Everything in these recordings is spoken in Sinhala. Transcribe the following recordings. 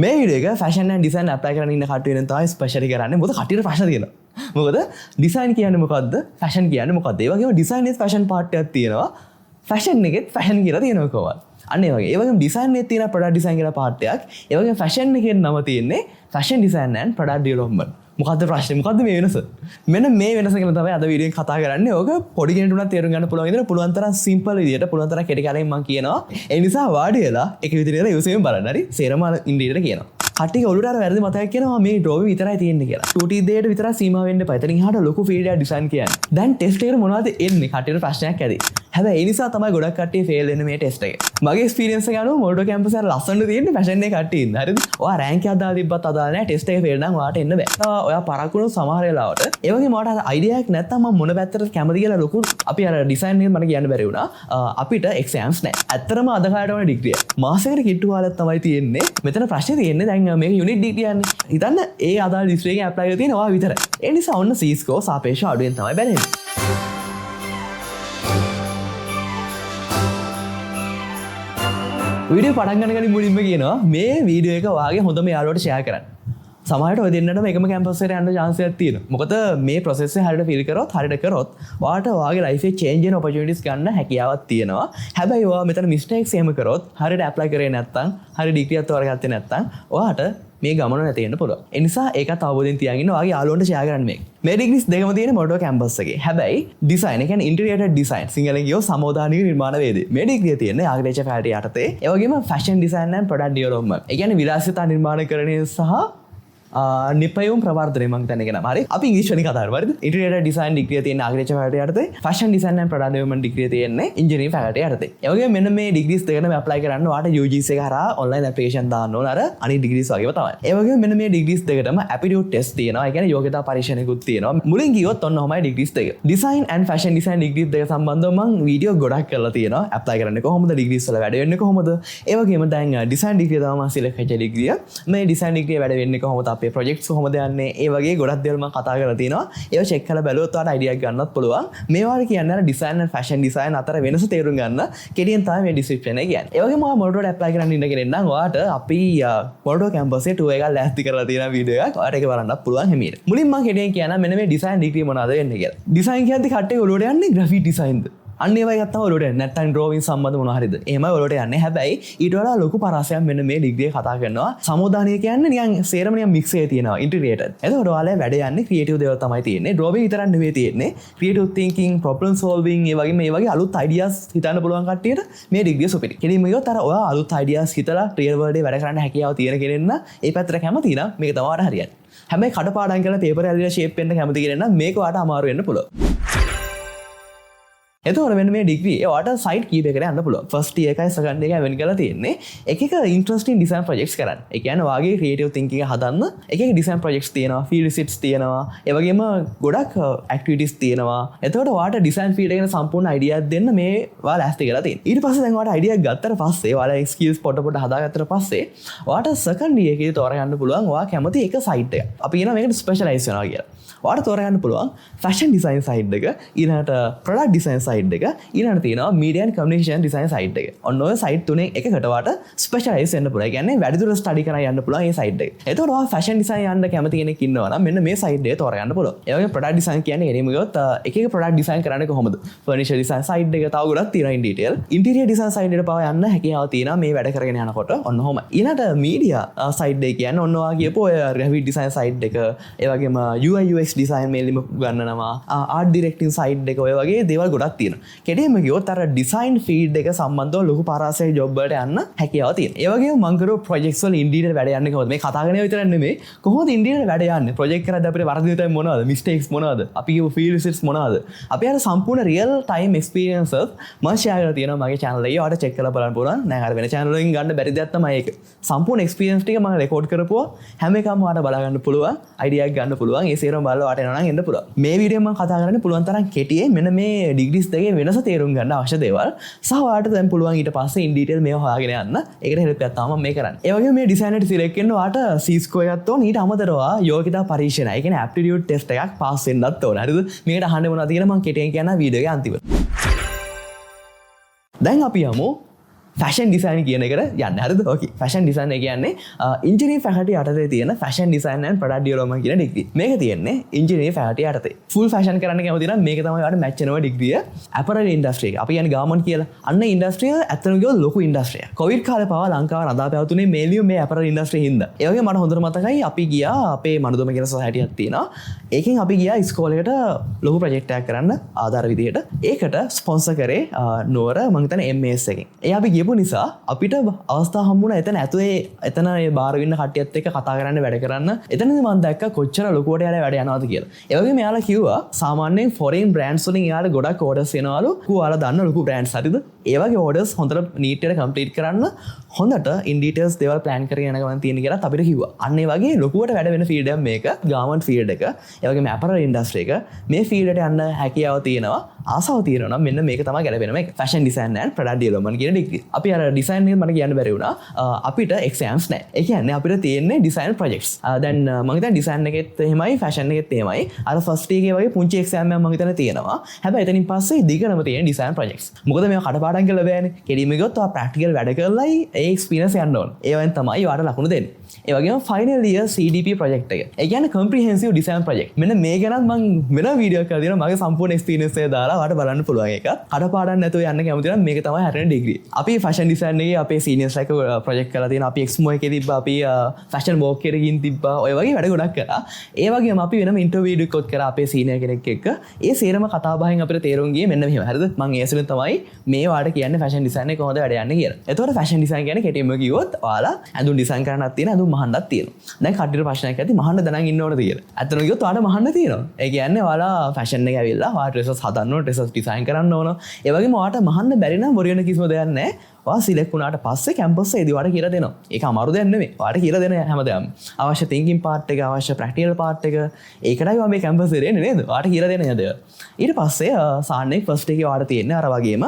මේ වීඩියෝ එක ෆැෂන් ඇන්ඩ් ඩිසයින් ඇප්ලයි කරන්න ඉන්න කට්ටිය වෙන තමයි ස්පෙෂලි කරන්නේ. මොකද කට්ටියට ප්‍රශ්න තියෙනවා. මොකද ඩිසයින් කියන්නේ මොකද්ද? ෆැෂන් කියන්නේ මොකද්ද? ඒ වගේම ඩිසයින් එකේ ෆැෂන් පාර්ට් එකක් තියෙනවා. ෆැෂන් එකෙත් ෆැෂන් කියලා තියෙනවා කොහොමද? අන්න ඒ වගේ. ඒ වගේම ඩිසයින් එකේ තියෙන ප්‍රොඩක්ට් ඩිසයින් කියලා පාර්ට් එකක්. ඒ වගේම ෆැෂන් එකේ නම තියෙන්නේ fashion design and product development. මොකද්ද ප්‍රශ්නේ? මොකද්ද මේ වෙනස? මෙන්න මේ වෙනස ගැන තමයි අද වීඩියෝ එකේ කතා කරන්නේ. ඕක පොඩි කෙනෙකුට උනත් තේරුම් ගන්න පුළුවන් විදිහට පුළුවන් තරම් සිම්පල් විදිහට පුළුවන් තරම් කෙටි කාලෙකින් මම කියනවා. ඒ නිසා වාඩි වෙලා එක විදිහට යොසෙමින් බලන්න. හරි? සේරම ඉන්ඩීට කියනවා. කට්ටිය ඔළුවට අර වැරදි මතයක් කියනවා මේ ඩ්‍රෝවිං විතරයි තියෙන්නේ කියලා. 2D දෙයට විතරක් සීමා වෙන්න එපා. එතනින් එහාට ලොකු ෆීල්ඩ් එකක් ඩිසයින් කියන්නේ. දැන් ටෙස්ට් එකට මොනවද එන්නේ? කට්ටියට ප්‍රශ්නයක් ඇති. හැබැයි ඒ නිසා තමයි ගොඩක් කට්ටිය ෆේල් වෙන්නේ මේ ටෙස්ට් එකේ. මගේ එක්ස්පීරියන්ස් එක අනුව මොල්ඩෝ කැම්පස් එකේ ලස්සනට තියෙන්නේ ෆැෂන් එකේ කට්ටිය ඉන්න. හරිද? ඔයා රෑන්ක් එකක් දාලා තිබ්බත් අදාළ නැහැ. ටෙස්ට් එකේ ෆේල් නම් ඔයාට එන්න බෑ. ඔයා පරක්කුණු සමහර වෙලාවට ඒ වගේ මට අයිඩියා එකක් නැත්තම් මම මොන පැත්තටද කැමති කියලා ලොකු අපි අර ඩිසයින් එකේ මට කියන්න බැරි වුණා. අපිට එක්සෑම්ස් නැහැ. ඇත්තටම අද කාලේට වුණ ඩිග්‍රිය. මාසෙකට කිට්ටු කාලයක් තමයි තියෙන්නේ. මෙතන ප්‍රශ්නේ තියෙන්නේ දැන් මේක යුනිට් ඩිග්‍රිය යන්නේ. හිතන්න ඒ අදාළ ඩිස්ට්‍රික්ට් එකේ ඇප්ලයි කරලා තියෙන ඔයා විතරයි. ඒ නිසා ඔන්න C ස්කෝර් සාපේක්ෂව අඩුවෙන් තමයි බැලෙන්නේ. වීඩියෝ පටන් ගන්න කලින් මුලින්ම කියනවා මේ වීඩියෝ එක ඔයාගේ හොඳම යාළුවට ෂෙයා කරන්න. සමහරවිට ඔය දෙන්නටම එකම කැම්පස් එකට යන්න chance එකක් තියෙනවා. මොකද මේ process එක හරියට ෆීල් කරොත් හරියට කරොත් ඔයාට ඔයාගේ life එකේ change වෙන opportunities ගන්න හැකියාවක් තියෙනවා. හැබැයි ඔයා මෙතන mistakes එහෙම කරොත් හරියට apply කරේ නැත්නම් හරිය degree එකක් තෝරගත්තේ නැත්නම් ඔයාට මේ ගමන නැති වෙන්න පුළුවන්. ඒ නිසා ඒකත් අවබෝධයෙන් තියාගෙන ඔයාගේ යාළුවන්ට ෂෙයා කරන්න මේක. මේ ඩිග්‍රීස් දෙකම තියෙන මොඩෝ කැම්පස් එකේ. හැබැයි ඩිසයින් ඒ කියන්නේ ඉන්ටීරියර් ඩිසයින් සිංහලෙන් කියව සමෝදානික නිර්මාණ වේදේ. මේ ඩිග්‍රිය තියෙන්නේ ආග්‍රේචර් ෆැකල්ටි යටතේ. ඒ වගේම fashion design and product development. ඒ කියන්නේ විලාසිතා නිර්මාණකරණය සහ නිපයුම් ප්‍රවර්ධනය මම දැන් කියනවා. හරි. අපි ඉංග්‍රීසි වලින් කතා කරමු. හරිද? ඉන්ටීරියර් ඩිසයින් ඩිග්‍රිය තියෙන ආග්‍රේචර් ෆැකල්ටි යටතේ. Fashion design and product development ඩිග්‍රිය තියෙන්නේ ඉන්ජිනියරින් ෆැකල්ටි යටතේ. ඒ වගේම මෙන්න මේ ඩිග්‍රීස් දෙකම ඇප්ලයි කරන්න ඔයාලට UGC එක හරහා ඔන්ලයින් ඇප්ලිකේෂන් දාන්න ඕන අර අනිත් ඩිග්‍රීස් වගේම තමයි. ඒ වගේම මෙන්න මේ ඩිග්‍රීස් දෙකටම ඇපිටියුඩ් ටෙස්ට් තියෙනවා. ඒ කියන්නේ යෝග්‍යතා පරීක්ෂණයකුත් තියෙනවා. මුලින් ගියොත් ඔන්න ඔහමයි ඩිග්‍රීස් දෙක. Design and fashion design degrees දෙක සම්බන්ධව මම වීඩියෝ ගොඩක් කරලා තියෙනවා. ඇප්ලයි කරන්නේ කොහොමද? ඩිග්‍රීස් වල වැඩ වෙන්නේ කොහොමද? ඒ වගේම දැන් ඩිසයින් ඩිග්‍රිය තමයි මම සිලෙක්ට් වෙච්ච ඩිග්‍රිය. මේ ඩිසයින් ඩිග්‍රිය වැඩ වෙන්නේ කොහොමද? අපේ ප්‍රොජෙක්ට්ස් කොහොමද යන්නේ? ඒ වගේ ගොඩක් දේවල් මම කතා කරලා තිනවා. ඒවා චෙක් කරලා බැලුවොත් ඔයාලට අයිඩියා එකක් ගන්නත් පුළුවන්. මේවාට කියන්නේ අර ඩිසයින් ඇන්ඩ් ෆැෂන් ඩිසයින් අතර වෙනස තේරුම් ගන්න කෙටියෙන් තමයි මේ ඩිස්ක්‍රිප්ෂන් එක කියන්නේ. ඒ වගේම ඔයා මොල්ඩෝට ඇප්ලයි කරන්න ඉන්න කෙනෙක් නම් ඔයාට අපි මොල්ඩෝ කැම්පස් එකේ ටූර් එකක් ලෑස්ති කරලා තියෙන වීඩියෝ එකක් ඔයාලට ඒක බලන්නත් පුළුවන් හැමීට. මුලින් මම කෙටියෙන් කියනවා මෙන්න මේ ඩිසයින් ඩිග්‍රිය මොනවද වෙන්නේ කියලා. ඩිසයින් කියද්දි කට්ටිය ඔලුවට යන්නේ ග්‍රැෆික් ඩිසයින්ද? අන්න ඒවයි ගත්තම ඔලුවට යන්නේ නැත්නම් ඩ්‍රෝවිං සම්බන්ධ මොනවා හරිද? එහෙමයි ඔලුවට යන්නේ. හැබැයි ඊට වඩා ලොකු පරාසයක් මෙන්න මේ ඩිග්‍රිය කතා කරනවා. සමුදානිය කියන්නේ නිකන් සේරම නිකන් මික්ස් එකේ තියෙනවා ඉන්ටිග්‍රේටඩ්. එතකොට ඔයාලා වැඩ යන්නේ ක්‍රියේටිව් දේවල් තමයි තියෙන්නේ. ඩ්‍රෝවිං විතරක් නෙවෙයි තියෙන්නේ. ක්‍රියේටිව් තින්කින්, ප්‍රොබ්ලම් සෝල්විං, ඒ වගේ අලුත් අයිඩියාස් හිතන්න පුළුවන් කට්ටියට මේ ඩිග්‍රිය සුපිරි. කෙලින්ම ගියොත් අර ඔයා අලුත් අයිඩියාස් හිතලා රියල් වර්ල්ඩ් එකේ වැඩ කරන්න හැකියාව තියෙන කෙනෙක් නම් ඒ පැත්තට කැමති නම් මේක තමයි ඔයාලට හරියන්නේ. හැබැයි කඩපාඩම් කරලා පේපර් ඇදලා ෂේප් වෙන්න කැමති කෙනෙක් නම් මේක ඔයාලට අමාරු වෙන්න පුළුවන්. එතකොට මෙන්න මේ ඩිග්‍රී ඔයාලට සයිට් කීපයකට යන්න පුළුවන්. ෆස්ට් ඉයර් එකයි සෙකන්ඩ් එකයි වෙන් කරලා තියෙන්නේ. එක ඉන්ටරෙස්ටිං ඩිසයින් ප්‍රොජෙක්ට්ස් කරන්න. ඒ කියන්නේ ඔයාගේ ක්‍රියේටිව් තින්කින් එක හදන්න එක ඩිසයින් ප්‍රොජෙක්ට්ස් තියෙනවා, ෆීල්ඩ් රිසිට්ස් තියෙනවා, ඒ වගේම ගොඩක් ඇක්ටිවිටීස් තියෙනවා. එතකොට ඔයාලට ඩිසයින් ෆීල්ඩ් එක ගැන සම්පූර්ණ අයිඩියාවක් දෙන්න මේ ඔයාලා ලෑස්ති කරලා තියෙනවා. ඊට පස්සේ දැන් ඔයාලට අයිඩියාවක් ගත්තට පස්සේ ඔයාලා ස්කිල්ස් පොඩ හදාගත්තට පස්සේ ඔයාලට සෙකන්ඩ් ඉයර් එකේදී තෝරගන්න පුළුවන් ඔයා කැමති එක සයිට් එක. අපි කියනවා මේකට ස්පෙෂලායිස් වෙනවා කියලා. ඔයාලට තෝරගන්න පුළුවන් ෆැෂන් ඩිසයින් සයිඩ් එක, ඊළඟට ප්‍රොඩක්ට් ඩිසයින් සයිඩ් එක, ඊළඟට තියෙනවා media and communication design side එක. ඔන්න ඔය සයිට් තුනෙන් එකකට වාට ස්පෙෂලායිස් වෙන්න පුළුවන්. ඒ කියන්නේ වැඩිදුර ස්ටඩි කරලා යන්න පුළුවන් මේ සයිට් එක. එතකොට ඔයා ෆැෂන් ඩිසයින් යන්න කැමති කෙනෙක් ඉන්නවා නම් මෙන්න මේ සයිට් එක තෝරගන්න පුළුවන්. ඒ වගේම ප්‍රොඩක්ට් ඩිසයින් කියන්නේ එනේම ගියොත් එක ප්‍රොඩක්ට් ඩිසයින් කරන්නේ කොහොමද? ෆර්නිචර් ඩිසයින් සයිඩ් එක තව ගොඩක් තියෙනවා ඉන් ඩීටේල්. ඉන්ටීරියර් ඩිසයින් සයිඩ් එකට පාව යන්න හැකියාව තියෙනවා මේ වැඩ කරගෙන යනකොට. ඔන්න ඔහොම. ඊළඟට මීඩියා සයිඩ් එක කියන්නේ ඔන්න ඔයා කියපු ඔය ග්‍රැෆික් ඩිසයින් සයිඩ් එක, ඒ වගේම UI UX ඩිසයින් මේලිම ගන්නනවා, ආර්ට් ඩිරෙක්ටිං සයිඩ් එක, ඔය වගේ දේවල් ගොඩක් තියෙනවා. කෙටියෙන්ම ගියොත් අර ඩිසයින් ෆීල්ඩ් එක සම්බන්ධව ලොකු පරාසයක් ජොබ් වලට යන්න හැකියාව තියෙනවා. ඒ වගේම මම කරපු ප්‍රොජෙක්ට්ස් වල ඉන්ඩීරියර් වැඩ යන්නේ කොහොමද? මේ කතා කරන විතරක් නෙමෙයි. කොහොමද ඉන්ඩීරියර් වැඩ යන්නේ? ප්‍රොජෙක්ට් කරද්දී අපිට වරදින තැන් මොනවද? මිස්ටේක්ස් මොනවද? අපි කියපු ෆීල්ඩ් රිසිට්ස් මොනවද? අපි අර සම්පූර්ණ රියල් ටයිම් එක්ස්පීරියන්සස් මම ෂෙයා කරලා තියෙනවා මගේ channel එකේ. ඔයාලට check කරලා බලන්න පුළුවන්. දැන් අර වෙන channel වලින් ගන්න බැරි දෙයක් තමයි ඒක. සම්පූර්ණ එක්ස්පීරියන්ස් ටික මම රෙකෝඩ් කරපුවා. හැම එකම ඔයාලට බලා ගන්න පුළුවන්. අයිඩියා එකක් ගන්න පුළුවන්. ඒ සේරම බලලා ඔයාලට එනවා නම් එන්න පුළුවන්. මේ වීඩියෝ මම කතා කරන්නේ පුළුවන් තරම් කෙටියෙන් මෙන්න මේ ඩිග්‍රීස් දෙකේ වෙනස තේරුම් ගන්න අවශ්‍ය දේවල්. සහ ඔයාලට දැන් පුළුවන් ඊට පස්සේ ඉන් ඩීටේල් මේව හොයාගෙන යන්න. ඒකට හෙල්ප් එකක් තමයි මම මේ කරන්නේ. ඒ වගේම මේ ඩිසයින් එකට සිලෙක්ට් කරන ඔයාලට C ස්කෝර් එකක් ඕන. ඊට අමතරව යෝග්‍යතා පරීක්ෂණ. ඒ කියන්නේ ඇප්ටිටියුඩ් ටෙස්ට් එකක් පාස් වෙන්නත් ඕන. හරිද? මේකට අහන්න මොනවද කියලා මම කෙටියෙන් කියනවා වීඩියෝ එකේ අන්තිමට. දැන් අපි යමු ෆැෂන් ඩිසයින් කියන එකට යන්න හරිද ඕකේ ෆැෂන් ඩිසයින් එක කියන්නේ ඉන්ජිනියරින් ෆැකල්ටි යටතේ තියෙන fashion design and product development කියන ඩිග්‍රී මේක තියෙන්නේ ඉන්ජිනියරින් ෆැකල්ටි යටතේ ෆුල් ෆැෂන් කරන්න කැමති නම් මේක තමයි ඔයාලට මැච් වෙනවා ඩිග්‍රිය අපරල් ඉන්ඩස්ට්‍රි එක අපි කියන්නේ ගාමන්ට් කියලා අන්න ඉන්ඩස්ට්‍රිය ඇත්තටම කිව්වොත් ලොකු ඉන්ඩස්ට්‍රියක් කොවිඩ් කාලේ පවා ලංකාව රඳා පැවතුනේ මේලියු මේ අපරල් ඉන්ඩස්ට්‍රි හින්දා ඒ වගේ මට හොඳට මතකයි අපි ගියා අපේ මනුදොම කියන සොසයිටි එකක් තියෙනවා ඒකෙන් අපි ගියා ඉස්කෝලේකට ලොකු ප්‍රොජෙක්ට් එකක් කරන්න ආධාර විදියට ඒකට ස්පොන්සර් කරේ නෝර මං හිතන්නේ MS එකෙන් ඒ අපි ගියපු නිසා අපිට අවස්ථාව හම්බුණා එතන ඇතුලේ එතන ඒ බාර වෙන්න කට්ටියත් එක්ක කතා කරන්න වැඩ කරන්න එතනදී මම දැක්කා කොච්චර ලොකුවට යාලා වැඩ යනවාද කියලා ඒ වගේම යාලා කිව්වා සාමාන්‍යයෙන් ෆොරින් බ්‍රෑන්ඩ්ස් වලින් යාලා ගොඩක් ඕඩර්ස් එනවලු ඔයාලා දන්න ලොකු බ්‍රෑන්ඩ්ස් හරිද ඒ වගේ ඕඩර්ස් හොඳට නීට් එකට කම්ප්ලීට් කරන්න හොඳට ඉන් ඩීටේල්ස් දේවල් ප්ලෑන් කරගෙන යන ගමන් තියෙන කියලා අපිට කිව්වා අන්න ඒ වගේ ලොකුවට වැඩ වෙන ෆීල්ඩ් එකක් මේක ගාමන්ට් ෆීල්ඩ් එක ඒ වගේම අපරල් ඉන්ඩස්ට්‍රි එක මේ ෆීල්ඩ් එකට යන්න හැකියාව තියෙනවා ආසාව තියෙනවා නම් මෙන්න මේක තමයි ගැලපෙන මේක fashion design and product development කියන ඩිග්‍රී අපි අර ඩිසයින් එක මට කියන්න බැරි වුණා අපිට එක්සෑම්ස් නැහැ ඒ කියන්නේ අපිට තියෙන්නේ ඩිසයින් ප්‍රොජෙක්ට්ස් දැන් මම හිතන්නේ ඩිසයින් එකෙත් එහෙමයි ෆැෂන් එකෙත් එහෙමයි අර ෆස්ට් එකේ වගේ පුංචි එක්සෑම් එකක් මම හිතන්නේ තියෙනවා හැබැයි එතනින් පස්සේ දිගටම තියෙන ඩිසයින් ප්‍රොජෙක්ට්ස් මොකද මේවා කඩපාඩම් කරලා බෑනේ කෙලිම ගියොත් ඔයා ප්‍රැක්ටිකල් වැඩ කරලායි ඒ එක්ස්පීරියන්ස් යන්න ඕන ඒවෙන් තමයි ඔයාලට ලකුණු දෙන්නේ ඒ වගේම ෆයිනල් ඉයර් CDP ප්‍රොජෙක්ට් එක ඒ කියන්නේ කොම්ප්‍රිහෙන්සිව් ඩිසයින් ප්‍රොජෙක්ට් මෙන්න මේ ගැනත් මම වෙන වීඩියෝ එකක් කරලා දෙනවා මගේ සම්පූර්ණ එක්ස්පීරියන්ස් එක දාලා ඔයාලට බලන්න පුළුවන් එක කඩපාඩම් නැතුව යන්න කැමති නම් මේක තමයි හරියට ඩිග්‍රී අපි ෆැෂන් ඩිසයින් එකේ අපේ සීනියර්ස් එක ප්‍රොජෙක්ට් කරලා තියෙනවා අපි එක්ස්මෝ එකේ තිබ්බා අපි ෆැෂන් වෝක් එකකින් තිබ්බා ඔය වගේ වැඩ ගොඩක් කරා ඒ වගේම අපි වෙනම ඉන්ටර්වියු එකක් කරා අපේ සීනියර් කෙනෙක් එක්ක ඒ සේරම කතා බහෙන් අපිට තේරුම් ගියේ මෙන්න මෙහෙම හරිද මම ඒසුලින් තමයි මේ වාට කියන්නේ ෆැෂන් ඩිසයින් එක කොහොමද වැඩ යන්නේ කියලා එතකොට ෆැෂන් ඩිසයින් කියන්නේ කෙටිම කිව්වොත් ඔයාලා ඇඳුම් ඩිසයින් කරන්නත් තියෙන ඇඳුම් මහන්නත් තියෙනවා දැන් කට්ටියට ප්‍රශ්නයක් ඇති මහන්න දැනන් ඉන්න ඕනද කියලා ඇත්තටම කිව්වොත් ඔයාලට මහන්න තියෙනවා ඒ කියන්නේ ඔයාලා ෆැෂන් එක ඇවිල්ලා ඔයාලා ඩ්‍රෙසස් හදන්න ඕන ඩ්‍රෙසස් ඩිසයින් කරන්න ඕන ඒ වගේම ඔයාලට මහන්න බැරි නම් බොරු වෙන කිසිම දෙයක් නැහැ ඔයා සිලෙක්ට් වුණාට පස්සේ කැම්පස් එකේදී ඔයාලට කියලා දෙනවා ඒක අමාරු දෙයක් නෙමෙයි ඔයාලට කියලා දෙන හැමදාම අවශ්‍ය තින්කින් පාර්ට් එක අවශ්‍ය ප්‍රැක්ටිකල් පාර්ට් එක ඒකටයි ඔයා මේ කැම්පස් එකේ එන්නේ නේද ඔයාලට කියලා දෙන නේද ඊට පස්සේ සාන්නේ ෆස්ට් එකේ ඔයාලට තියෙන්නේ අර වගේම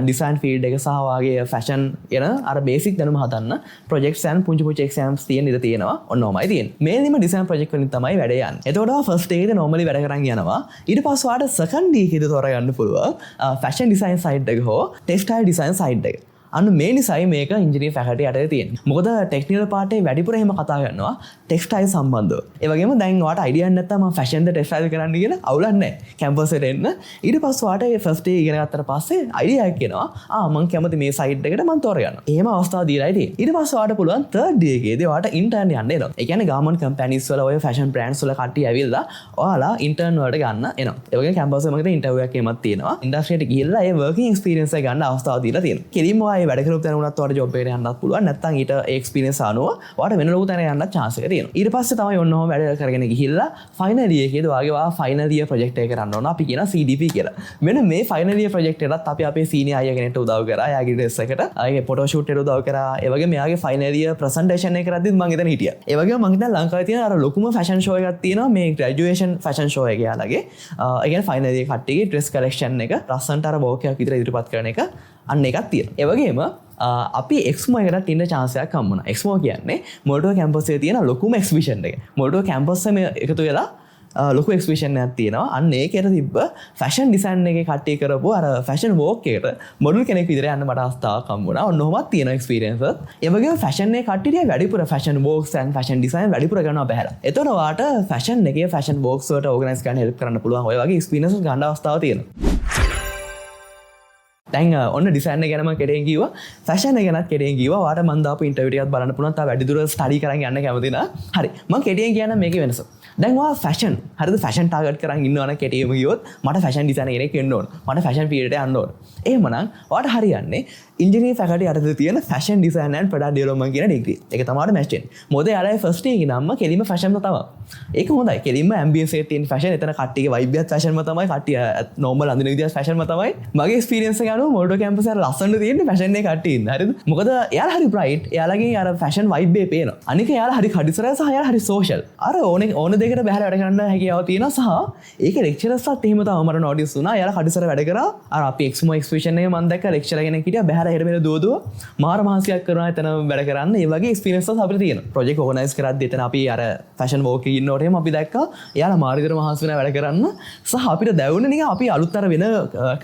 ඩිසයින් ෆීල්ඩ් එක සහ වාගේ ෆැෂන් යන අර බේසික් දැනුම හදන්න ප්‍රොජෙක්ට්ස් and පුංචි පුංචි එක්සෑම්ස් තියෙන ඉඳ තියෙනවා ඔන්නෝමයි තියෙන්නේ මේනිම ඩිසයින් ප්‍රොජෙක්ට් වලින් තමයි වැඩ යන්නේ එතකොට ඔයා ෆස්ට් එකේදී normally වැඩ කරන් යනවා ඊට පස්සේ ඔයාලට සෙකන්ඩ් එකේදී තෝරගන්න පුළුවන් ෆැෂන් ඩිසයින් සයිඩ් එක හෝ ටෙක්ස්ටයිල් ඩිසයින් සයිඩ් එක අන්න මේ නිසයි මේක ඉංජිනේරින් ෆැකල්ටි යටතේ තියෙන්නේ. මොකද ටෙක්නිකල් පාර්ට් එකේ වැඩිපුර එහෙම කතා කරනවා ටෙක්ස්ටයිල් සම්බන්ධව. ඒ වගේම දැන් ඔයාලට අයිඩියා නැත්නම් මම ෆැෂන් ද ටෙක්ස්ටයිල් කරන්න කියලා අවුලක් නැහැ. කැම්පස් එකට එන්න. ඊට පස්සේ ඔයාලට ඒ ෆස්ට් එක ඉගෙන ගත්තට පස්සේ අයිඩියා එකක් එනවා. මම කැමති මේ සයිඩ් එකට මම තෝරගන්නවා. එහෙම අවස්ථාව දීලායි තියෙන්නේ. ඊට පස්සේ ඔයාලට පුළුවන් තර්ඩ් ඩේ එකේදී ඔයාලට ඉන්ටර්න් යන්න එනවා. ඒ කියන්නේ ගාමන්ට් කම්පැනිස් වල ඔය ෆැෂන් බ්‍රෑන්ඩ්ස් වල කට්ටිය ඇවිල්ලා ඔයාලා ඉන්ටර්න් වලට ගන්න එනවා. ඒ වගේම කැම්පස් එකේ මගේ ඉන්ටර්විව් එකක් එමත් තියෙනවා. ඉන්ඩස්ට්‍රියට ගිහිල්ලා ඒ වර්කින් එක්ස්පීරියන්ස් එක ගන්න අවස්ථාව දීලා තියෙනවා. කෙලින්ම ඔයා වැඩ කරපු තැන උනත් ඔයාලට ජොබ් එකට යන්නත් පුළුවන්. නැත්නම් ඊට එක්ස්පීරියන්ස් අනුව ඔයාලට වෙන ලොකු තැනක යන්නත් chance එක තියෙනවා. ඊට පස්සේ තමයි ඔන්නෝම වැඩ කරගෙන ගිහිල්ලා ෆයිනල් ඉයර් එකේදී ඔයාගේ ෆයිනල් ඉයර් ප්‍රොජෙක්ට් එක කරන්න ඕන. අපි කියන CDP කියලා. මෙන්න මේ ෆයිනල් ඉයර් ප්‍රොජෙක්ට් එකටත් අපි අපේ සීනියර් අයියා කෙනෙක්ට උදව් කරා. එයාගේ ඩ්‍රෙස් එකට ආයේ ෆොටෝ ෂූට් එකට උදව් කරා. ඒ වගේම එයාගේ ෆයිනල් ඉයර් ප්‍රසන්ටේෂන් එක කරද්දිත් මම එතන හිටියා. ඒ වගේම මම හිතන්නේ ලංකාවේ තියෙන අර ලොකුම ෆැෂන් ෂෝ එකක් තියෙනවා මේ ග්‍රැජුවේෂන් ෆැෂන් ෂෝ එක යාලගේ. ඒ කියන්නේ ෆයිනල් ඉයර් කට්ටියගේ ඩ්‍රෙස් කලෙක්ෂන් එක ලස්සන්ට අර බෝක් එකක් විතර ඉදිරිපත් කරන එක අන්න එකක් තියෙනවා. ඒ වගේම අපි එක්ස්මෝ එකට ඉන්න chance එකක් හම්බුණා. එක්ස්මෝ කියන්නේ මොල්ටෝ කැම්පස් එකේ තියෙන ලොකුම එක්සිබිෂන් එක. මොල්ටෝ කැම්පස් එකේ එකතු වෙලා ලොකු එක්ස්පිෂන් එකක් තියෙනවා. අන්න ඒකට තිබ්බ ෆැෂන් ඩිසයින් එකේ කට්ටිය කරපු අර ෆැෂන් වෝක් එකට මොඩල් කෙනෙක් විදිහට යන්න මට අවස්ථාවක් හම්බුණා. ඔන්නෝමත් තියෙන එක්ස්පීරියන්ස් එකත්. ඒ වගේම ෆැෂන් එකේ කට්ටිය වැඩිපුර ෆැෂන් වෝක්ස් and ෆැෂන් ඩිසයින් වැඩිපුර කරනවා බහැලා. එතකොට ඔයාට ෆැෂන් එකේ ෆැෂන් වෝක්ස් වලට ඕගනයිස් කරන්න හෙල්ප් කරන්න පුළුවන්. ඔය වගේ එක්ස්පීරියන්ස් ගන්න අවස්ථාවක් තියෙනවා. දැන් ඔන්න ඩිසයින් එක ගැන මම කෙටියෙන් කිව්වා. ෆැෂන් එක ගැනත් කෙටියෙන් කිව්වා. ඔයාට මම දාපු ඉන්ටර්වියු ටිකක් බලන්න පුළුවන්. තා වැඩි දුර ස්ටඩි කරන් යන්න කැමති නම්. හරි. මම කෙටියෙන් කියන්න මේකේ වෙනස. දැන් ඔයා ෆැෂන් හරිද ෆැෂන් ටාගට් කරන් ඉන්නවනම් කෙටියෙම කිව්වොත් මට ෆැෂන් ඩිසයිනර් කෙනෙක් වෙන්න ඕන. මට ෆැෂන් ෆීල්ඩ් එකට යන්න ඕන. එහෙමනම් ඔයාට හරියන්නේ ඉංජිනේරින් ෆැකල්ටි යටතේ තියෙන fashion design and product development කියන ඩිග්‍රී. ඒක තමයි මැච් වෙන්නේ. මොකද යාළුවා ෆස්ට් එකේ නම්ම කෙලින්ම ෆැෂන්ම තමයි. ඒක හොඳයි. කෙලින්ම ඇම්බියන්ස් එකේ තියෙන ෆැෂන් එතන කට්ටියගේ වයිබ් එකත් ෆැෂන්ම තමයි. කට්ටිය නෝමල් අඳින විදිහත් ෆැෂන්ම තමයි. මගේ එක්ස්පීරියන්ස් එක අනුව මොල්ටෝ කැම්පස් එකේ ලස්සනට තියෙන්නේ ෆැෂන් එකේ කට්ටිය ඉන්න. හරිද? මොකද එයාලා හරි බ්‍රයිට්. එයාලගේ අර ෆැෂන් වයිබ් එක පේනවා. අනික එයාලා හරි කඩිසරයි සහ එයාලා හරි සෝෂල්. අර ඕන දෙයකට බහැලා වැඩ කරන්න හැකියාව තියෙනවා සහ ඒකේ ලෙක්චරර්ස්ලත් එහෙම තමයි මට නෝටිස් වුණා. එයාලා කඩිසර වැඩ කරා. අර අපි එක්ස්මෝ එක්ස්පිෂන් එකේ මම දැක්ක ලෙක්චරර් කෙනෙක් හිටියා බහැලා හෙට මෙහෙට දුවදුව මාර මහන්සියක් කරනවා එතන වැඩ කරන්න. ඒ වගේ එක්ස්පීරියන්ස් එකක් අපිට තියෙනවා. ප්‍රොජෙක්ට් ඕගනයිස් කරද්දී එතන අපි අර ෆැෂන් වෝක් එකේ ඉන්නකොට එහෙම අපි දැක්කා එයාලා මාර විතර මහන්සි වෙන වැඩ කරන්න සහ අපිට දැවුනේ නිකන් අපි අලුත් අර වෙන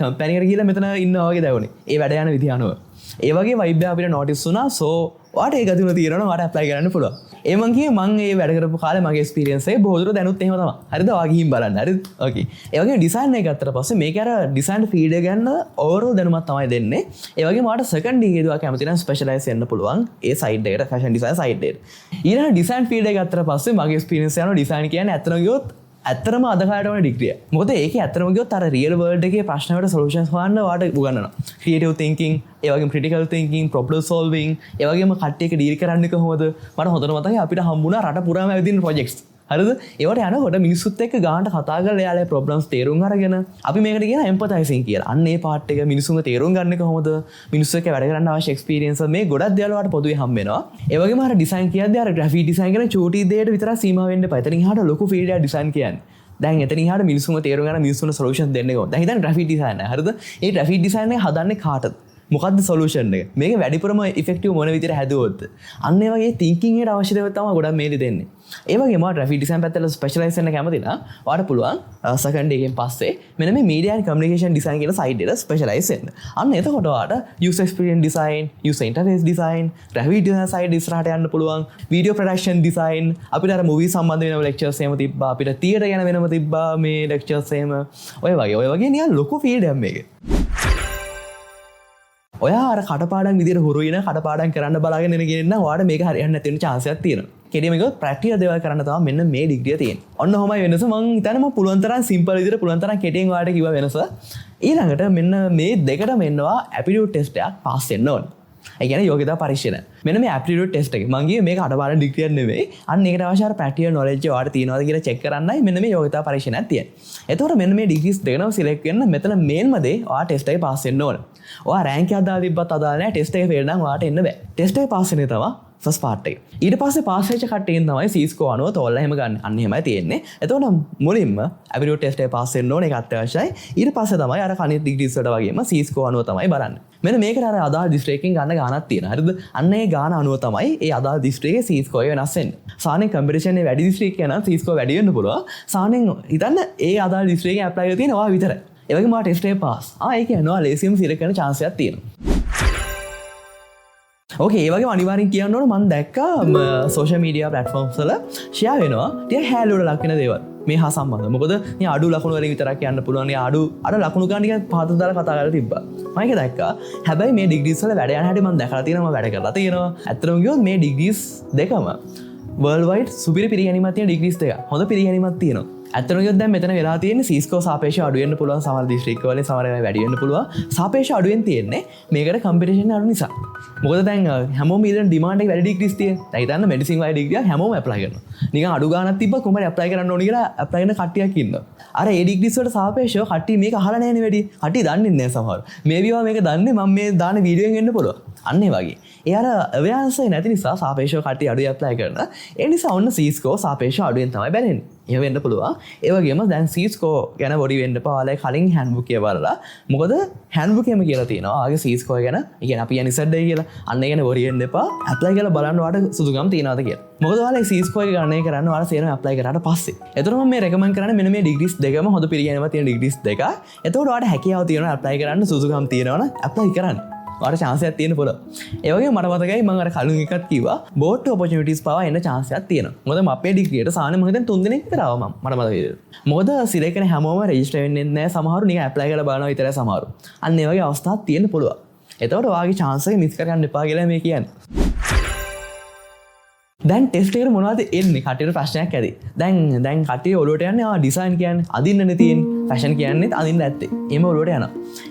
කම්පැනි එකට ගිහලා මෙතන ඉන්නවා වගේ දැවුනේ. ඒ වැඩ යන විදිහ අනුව. ඒවගේ වයිබ්‍ය අපිට නොටිස් වුනා සෝ වාට ඒ ගතින තියෙන වාට ඇප්ලයි කරන්න පුළුව ඒමගේ මං ඒ වැඩකරපු කාල මගේ ස්පිරියන්සේ බෝදුර දැනුත් එහෙම තම හරිද වගේහිම් බලන්න හරි ඕකේ ඒවගේ ඩිසයින් එක ගත්තට පස්සේ මේක අර ඩිසයින් ෆීල්ඩ් එක ගන්න ඕවරෝල් දැනුමක් තමයි දෙන්නේ ඒ වගේ මාට සෙකන්ඩ් ඩිග්‍රී දුවා කැමති නම් ස්පෙෂලායිස් වෙන්න පුළුවන් ඒ සයිඩ් එකට ෆැෂන් ඩිසයින් සයිඩ් එකට ඊළඟ ඩිසයින් ෆීල්ඩ් එක ගත්තට පස්සේ මගේ එක්ස්පීරියන්ස් යනවා ඩිසයින් කියන්නේ ඇත්තටම ගියොත් ඇත්තරම අදකාටවන ඩිග්‍රිය මොකද ඒක ඇත්තරම ගියොත් අර රියල් වර්ල්ඩ් එකේ ප්‍රශ්නවලට සොලියුෂන්ස් හොයන්න වාට උගන්වනවා ක්‍රියේටිව් තින්කින් ඒ වගේම ක්‍රිටිකල් තින්කින් ප්‍රොබ්ලම් සෝල්විං ඒ වගේම කට්ටියක ඩීල් කරන්න කොහොමද මට හොඳට මතකයි අපිට හම්බුණා රට පුරාම ඇවිදින ප්‍රොජෙක්ට්ස් හරිද ඒවට යනකොට මිනිස්සුත් එක්ක ගානට කතා කරලා එයාලේ ප්‍රොබ්ලම්ස් තේරුම් අරගෙන අපි මේකට කියන එම්පතයිසින් කියලා. අන්න ඒ පාර්ට් එක මිනිස්සුන්ගේ තේරුම් ගන්න කොහොමද මිනිස්සු එක්ක වැඩ කරන්න අවශ්‍ය එක්ස්පීරියන්ස් මේ ගොඩක් දේවල් වලට පොදුවේ හම්බ වෙනවා. ඒ වගේම අර ඩිසයින් කියද්දී අර ග්‍රැෆික් ඩිසයින් කියන චූටි දෙයට විතරක් සීමා වෙන්න එපා. එතනින් එහාට ලොකු ෆීල්ඩ් එකක් ඩිසයින් කියන්නේ. දැන් එතනින් එහාට මිනිස්සුන්ව තේරුම් ගන්න මිනිස්සුන්ට සොලියුෂන් දෙන්න ඕන. දැන් හිතන්න ග්‍රැෆික් ඩිසයිනර් හරිද? ඒ ග්‍රැෆික් ඩිසයින් එක හදන්නේ කාටද? මොකක්ද සොලියුෂන් එක? මේක වැඩිපුරම ඉෆෙක්ටිව් මොන විදිහට හැදුවොත්? අන්න ඒ වගේ තින්කින් එකට අවශ්‍ය දේවල් තමයි ගොඩක් මේලි දෙන්නේ. ඒ වගේම ග්‍රැෆික් ඩිසයින් පැත්තට ස්පෙෂලායිස් වෙන්න කැමති නම් ඔයාලට පුළුවන් සෙකන්ඩ් එකෙන් පස්සේ මෙන්න මේ මීඩියා ඇන්ඩ් කමියුනිකේෂන් ඩිසයින් කියන සයිඩ් එකට ස්පෙෂලායිස් වෙන්න. අන්න එතකොට ඔයාලට user experience design, user interface design, graphic design side ඉස්සරහට යන්න පුළුවන්. වීඩියෝ ප්‍රොඩක්ෂන් ඩිසයින් අපිට අර මූවි සම්බන්ධ වෙන ලෙක්චර්ස් එහෙම තිබ්බා. අපිට තියටර් ගැන වෙනම තිබ්බා මේ ලෙක්චර්ස් එහෙම. ඔය වගේ නිකන් ලොකු ෆීල්ඩ් එකක් මේක. ඔයා අර කටපාඩම් විදිහට හුරු වෙන කටපාඩම් කරන්න බලාගෙන ඉන්න කෙනෙක් නම් ඔයාට මේක හරියන්නේ නැති වෙන chance එකක් තියෙනවා. කෙටිම එක ප්‍රැක්ටිකල් දේවල් කරන්න තමයි මෙන්න මේ ඩිග්‍රිය තියෙන්නේ. ඔන්න ඔහොමයි වෙනස. මම හිතන්නේ මම පුළුවන් තරම් සිම්පල් විදිහට පුළුවන් තරම් කෙටියෙන් ඔයාලට කිව්වා වෙනස. ඊළඟට මෙන්න මේ දෙකට මෙන්නවා ඇපිටියුඩ් ටෙස්ට් එකක් පාස් වෙන්න ඕනේ. ඒ කියන්නේ යෝග්‍යතා පරීක්ෂණ. මෙන්න මේ ඇප්ටිටියුඩ් ටෙස්ට් එක. මම ගියේ මේක කටපාඩම් ඩිග්‍රියක් නෙවෙයි. අන්න ඒකට අවශ්‍ය අර ප්‍රැක්ටිකල් නොලෙජ් ඔයාලට තියෙනවද කියලා චෙක් කරන්නයි මෙන්න මේ යෝග්‍යතා පරීක්ෂණයක් තියෙන්නේ. එතකොට මෙන්න මේ ඩිග්‍රීස් දෙකම සිලෙක්ට් වෙන්න මෙතන මේන්ම දේ ඔයා ටෙස්ට් එකේ පාස් වෙන්න ඕන. ඔයා රෑන්ක් එකක් දාලා තිබ්බත් අදාළ නැහැ ටෙස්ට් එකේ ෆේල් නම් ඔයාට එන්න බෑ. ටෙස්ට් එකේ පාස් වෙන්නේ තමයි ෆස්ට් පාර්ට් එක. ඊට පස්සේ පාස් වෙච්ච කට්ටියන් තමයි C ස්කෝර් අනුව තෝරලා එහෙම ගන්න. අන්න එහෙමයි තියෙන්නේ. එතකොට මුලින්ම ඇපිටියුඩ් ටෙස්ට් එකේ පාස් වෙන්න ඕනේ ඒක අත්‍යවශ්‍යයි. ඊට පස්සේ තමයි අර කනිත් ඩිග්‍රීස් වලට වගේම C ස්කෝර් අනුව තමයි බලන්නේ. මෙන්න මේකට අර අදාළ දිස්ත්‍රික්කෙන් ගන්න ගානක් තියෙනවා. හරිද? අන්න ඒ ගාන අනුව තමයි ඒ අදාළ දිස්ත්‍රික්කේ C ස්කෝර් එක වෙනස් වෙන්නේ. සාමාන්‍යයෙන් කම්පිටිෂන් එකේ වැඩි දිස්ත්‍රික්කයක් නම් C ස්කෝර් වැඩි වෙන්න පුළුවන්. සාමාන්‍යයෙන් හිතන්න ඒ අදාළ දිස්ත්‍රික්කෙන් ඇප්ලයි කරලා තියෙන ඔයා විතරයි. ඒ වගේම ඔයා ටෙස්ට් එකේ පාස්. ඒ කියන්නේ ඔයා ලේසියම සිලෙක්ට් කරන chance එකක් තියෙනවා. ඕකේ ඒ වගේ අනිවාර්යෙන් කියන්න ඕන මම දැක්කා සෝෂල් මීඩියා ප්ලැට්ෆෝම්ස් වල ෂෙයා වෙනවා ටික හැලුවට ලක් වෙන දේවල් මේ හා සම්බන්ධව. මොකද මේ අඩු ලකුණු වලින් විතරක් යන්න පුළුවන්. මේ අඩු ලකුණු ගන්න නිකන් පහත දාලා කතා කරලා තිබ්බා. මම ඒක දැක්කා. හැබැයි මේ ඩිග්‍රීස් වල වැඩ යන හැටි මම දැකලා තියෙනවා. මම වැඩ කරලා තියෙනවා. ඇත්තටම කිව්වොත් මේ ඩිග්‍රීස් දෙකම වර්ල්ඩ් වයිඩ් සුපිරි පිළිගැනීමක් තියෙන ඩිග්‍රීස් දෙක. හොඳ පිළිගැනීමක් තියෙනවා. ඇත්තටම කිව්වොත් දැන් මෙතන වෙලා තියෙන්නේ C ස්කෝර් සාපේක්ෂව අඩු වෙන්න පුළුවන්. සමහර දිස්ත්‍රික්ක වල සමහර ඒවා වැඩි වෙන්න පුළුවන්. සාපේක්ෂව අඩුවෙන් තියෙන්නේ මේකට කම්පිටිෂන් අඩු නිසා. මොකද දැන් හැමෝම ඊළඟ ඩිමාන්ඩ් එක වැඩි ඩිග්‍රීස් තියෙන. දැන් හිතන්න මෙඩිසින් වල ඩිග්‍රියක් හැමෝම ඇප්ලයි කරනවා. නිකන් අඩු ගාණක් තිබ්බ කොහමද ඇප්ලයි කරන්න ඕනි කියලා ඇප්ලයි කරන කට්ටියක් ඉන්නවා. අර ඒ ඩිග්‍රීස් වලට සාපේක්ෂව කට්ටිය මේක අහලා නැහැනේ වැඩි. කට්ටිය දන්නේ නැහැ සමහර. මේ විවා මේක දන්නේ මම මේ දාන වීඩියෝෙන් එන්න පුළුවන්. අන්න ඒ වගේ. ඒ අර අවයාන්සය නැති නිසා සාපේක්ෂව කට්ටිය අඩු ඇප්ලයි කරන. ඒ නිසා ඔන්න C ස්කෝර් සාපේක්ෂව අඩුවෙන් තමයි බැලෙන්නේ. එහෙම වෙන්න පුළුවන්. ඒ වගේම දැන් C ස්කෝර් ගැන බොඩි වෙන්න පාවලයි කලින් හෑන්ඩ්බුක් එක බලලා. මොකද හෑන්ඩ්බුක් එකේම කියලා තියෙනවා. ආගේ C ස්කෝර් ගැන. ඒ කියන්නේ අපි යන්නේ Z කියලා. අන්න ඒ ගැන බොඩි වෙන්න එපා. ඇප්ලයි කරලා බලන්න ඔයාලට සුදුකම් තියනවාද කියලා. මොකද ඔයාලා C ස්කෝර් එක ගණනය කරන්න ඔයාලා සේරම ඇප්ලයි කරාට පස්සේ. එතකොට මම මේ රෙකමන්ඩ් කරන්නේ මෙන්න මේ ඩිග්‍රීස් දෙකම හොඳ පිළිගැනීමක් තියෙන ඩිග්‍රීස් දෙක. එතකොට ඔයාලට හැකියාව තියෙනවා ඇප්ලයි කරන්න සුදුකම් තියෙනවනම් ඇප්ලයි කරන්න. ඔයාලට chance එකක් තියෙන පුළුවන්. ඒ වගේම මට මතකයි මම අර කලින් එකත් කිව්වා board opportunities පවා එන්න chance එකක් තියෙනවා. මොකද මම අපේ ඩිග්‍රියට සාමාන්‍යයෙන් මම හිතන්නේ 3 දිනක් විතර ආවා මට මතක විදිහට. මොකද සිලෙක්ට් කරන හැමෝම රෙජිස්ටර් වෙන්නේ නැහැ. සමහරු නිකන් ඇප්ලයි කරලා බලනවා විතරයි සමහරු. අන්න ඒ වගේ අවස්ථාවක් තියෙන්න පුළුවන්. එතකොට ඔයාගේ chance එක මිස් කරගන්න එපා කියලා මේ කියන්නේ. දැන් ටෙස්ට් එකට මොනවද එන්නේ? කටියට ප්‍රශ්නයක් ඇති. දැන් කටිය ඔලුවට යන්නේ ඩිසයින් කියන්නේ අදින්නනේ තියෙන්නේ. ෆැෂන් කියන්නේත් අදින්න ඇත්තේ. එහෙම ඔලුවට යනවා.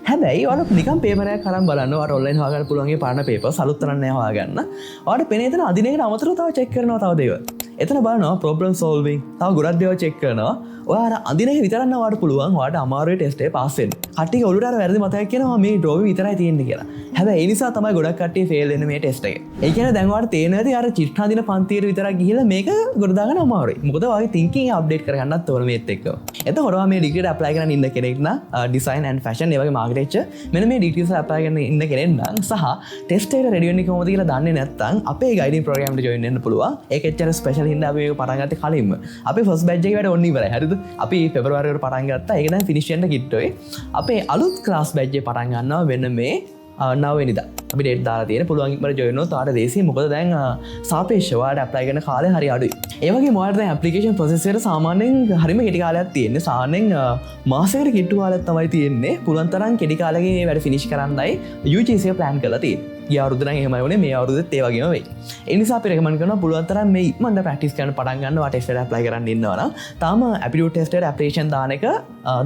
හැබැයි ඔයාලා නිකන් පේපර් එකක් අරන් බලන්න. ඔයාලා ඔන්ලයින් හොයාගන්න පුළුවන් ඒ පාරණ පේපර්ස් අලුත් තරම් නෑ හොයාගන්න. ඔයාලට පේන එතන අදින එකට අමතරව තව චෙක් කරනවා තව දේවල්. එතන බලනවා ප්‍රොබ්ලම් සෝල්විං. තව ගොඩක් දේවල් චෙක් කරනවා. ඔයාලා අදින එක විතරක් නම් ඔයාලට පුළුවන්. ඔයාලට අමාරුවේ ටෙස්ට් එකේ පාස් වෙන්න. කට්ටිය ඔලුවට අර වැරදි මතයක් කියනවා මේ ඩ්‍රෝවි විතරයි තියෙන්නේ කියලා. හැබැයි ඒ නිසා තමයි ගොඩක් කට්ටිය ෆේල් වෙන්නේ මේ ටෙස්ට් එකේ. ඒ කියන්නේ දැන් ඔයාලට තේරෙනවද අර චිත්‍ර හදින පන්තියට විතරක් ගිහිල්ලා මේක ගොඩ දාගන්න අමාරුයි. මොකද ඔයාගේ තින්කින් අප්ඩේට් කරගන්නත් ඕන මේත් එක්ක. එතකොට ඔයා මේ ඩිග්‍රියට ඇප්ලයි කරන්න ඉන්න කෙනෙක් නම් ඩිසයින් ඇන්ඩ් ෆැෂන් ඒ වගේ ආර්කිටෙක්චර් මෙන්න මේ ඩිග්‍රීස් ඇප්ලයි කරන්න ඉන්න කෙනෙක් නම් සහ ටෙස්ට් එකට රෙඩි වෙන්නේ කොහොමද කියලා දන්නේ නැත්නම් අපේ ගයිඩින් ප්‍රෝග්‍රෑම් එකට ජොයින් වෙන්න පුළුවන්. ඒක එච්චර ස්පෙෂල් හින්දා අපි මේක පටන් ගත්තේ කලින්ම. අපේ ෆස්ට් බැච් එකේ වැඩ ඔන්න ඉවරයි. හරිද? අපි පෙබරවාරි වල පටන් ගත්තා. ඒක දැන් ෆිනිෂ් වෙන්න කිට්ටෝයි. අපේ අලුත් ක්ලාස් බැච් එක පටන් ගන්නවා වෙන මේ 9 අපි ඩේට් දාලා තියෙන පුළුවන් ඉක්මනට ජොයින් වෙනවා තාට දේශී මොකද දැන් සාපේක්ෂව ඔයාලට ඇප්ලයි කරන කාලය හරි අඩුයි. ඒ වගේම ඔයාලට දැන් ඇප්ලිකේෂන් ප්‍රොසෙස් එකට සාමාන්‍යයෙන් හරිම කෙටි කාලයක් තියෙන්නේ. සාමාන්‍යයෙන් මාසයකට කිට්ටු කාලයක් තමයි තියෙන්නේ. පුළුවන් තරම් කෙටි කාලෙකින් මේ වැඩ ෆිනිෂ් කරන්නයි UGC එක ප්ලෑන් කරලා තියෙන්නේ. ගිය අවුරුද්ද නම් එහෙමයි වුණේ මේ අවුරුද්දෙත් ඒ වගේම වෙයි. ඒ නිසා අපි රෙකමන්ඩ් කරනවා පුළුවන් තරම් මේ ඉක්මනට ප්‍රැක්ටිස් කරන්න පටන් ගන්න වා ටෙස්ට් එකට ඇප්ලයි කරන්න ඉන්නවා නම් තාම ඇපිටියුඩ් ටෙස්ට් එකට ඇප්ලිකේෂන් දාන එක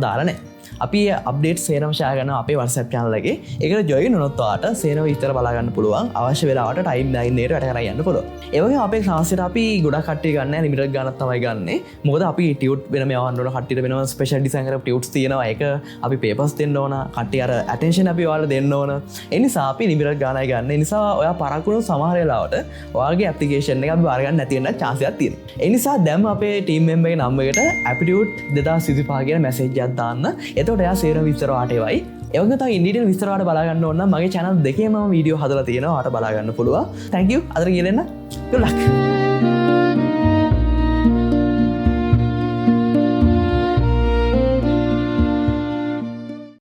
දාලා නැහැ. අපි අප්ඩේට් සේරම ෂෙයා කරනවා අපේ WhatsApp channel එකේ. ඒකට ජොයින් වුණොත් ඔයාලට සේරම විස්තර බලා ගන්න පුළුවන්. අවශ්‍ය වෙලාවට ටයිම් ලයින් එකට වැඩ කරගෙන යන්න පුළුවන්. ඒ වගේම අපේ ක්ලාස් එකට අපි ගොඩක් කට්ටිය ගන්න නැහැ ලිමිටඩ් ගානක් තමයි ගන්නෙ. මොකද අපි ටියුට් වෙන මේ යවන්න ඕන කට්ටියට වෙනම ස්පෙෂල් ඩිසයින් කරපු ටියුට්ස් තියෙනවා. ඒක අපි පේපර්ස් දෙන්න ඕන. කට්ටිය අර ඇටෙන්ෂන් අපි ඔයාලට දෙන්න ඕන. ඒ නිසා අපි ලිමිටඩ් ගානයි ගන්න. ඒ නිසා ඔයා පරක්කුණු සමහර වෙලාවට ඔයාගේ ඇප්ලිකේෂන් එක අපි බාර ගන්න නැති වෙන්න chance එකක් තියෙනවා. ඒ නිසා දැන් අපේ ටීම් මෙම්බර් ගේ නම්බර් එකට ඇපිටියුඩ් 2025 කියන මැසේජ් එකක් දාන්න. එතකොට එයා සේරම විස්තර වාට ඒවයි. ඒ වගේම තව ඉන්ඩීටේල් විස්තර වාට බලා ගන්න ඕන නම් මගේ channel දෙකේම වීඩියෝ හදලා තියෙනවා. වාට බලා ගන්න පුළුවන්. Thank you. අදට කියලා දෙන්න. Good luck.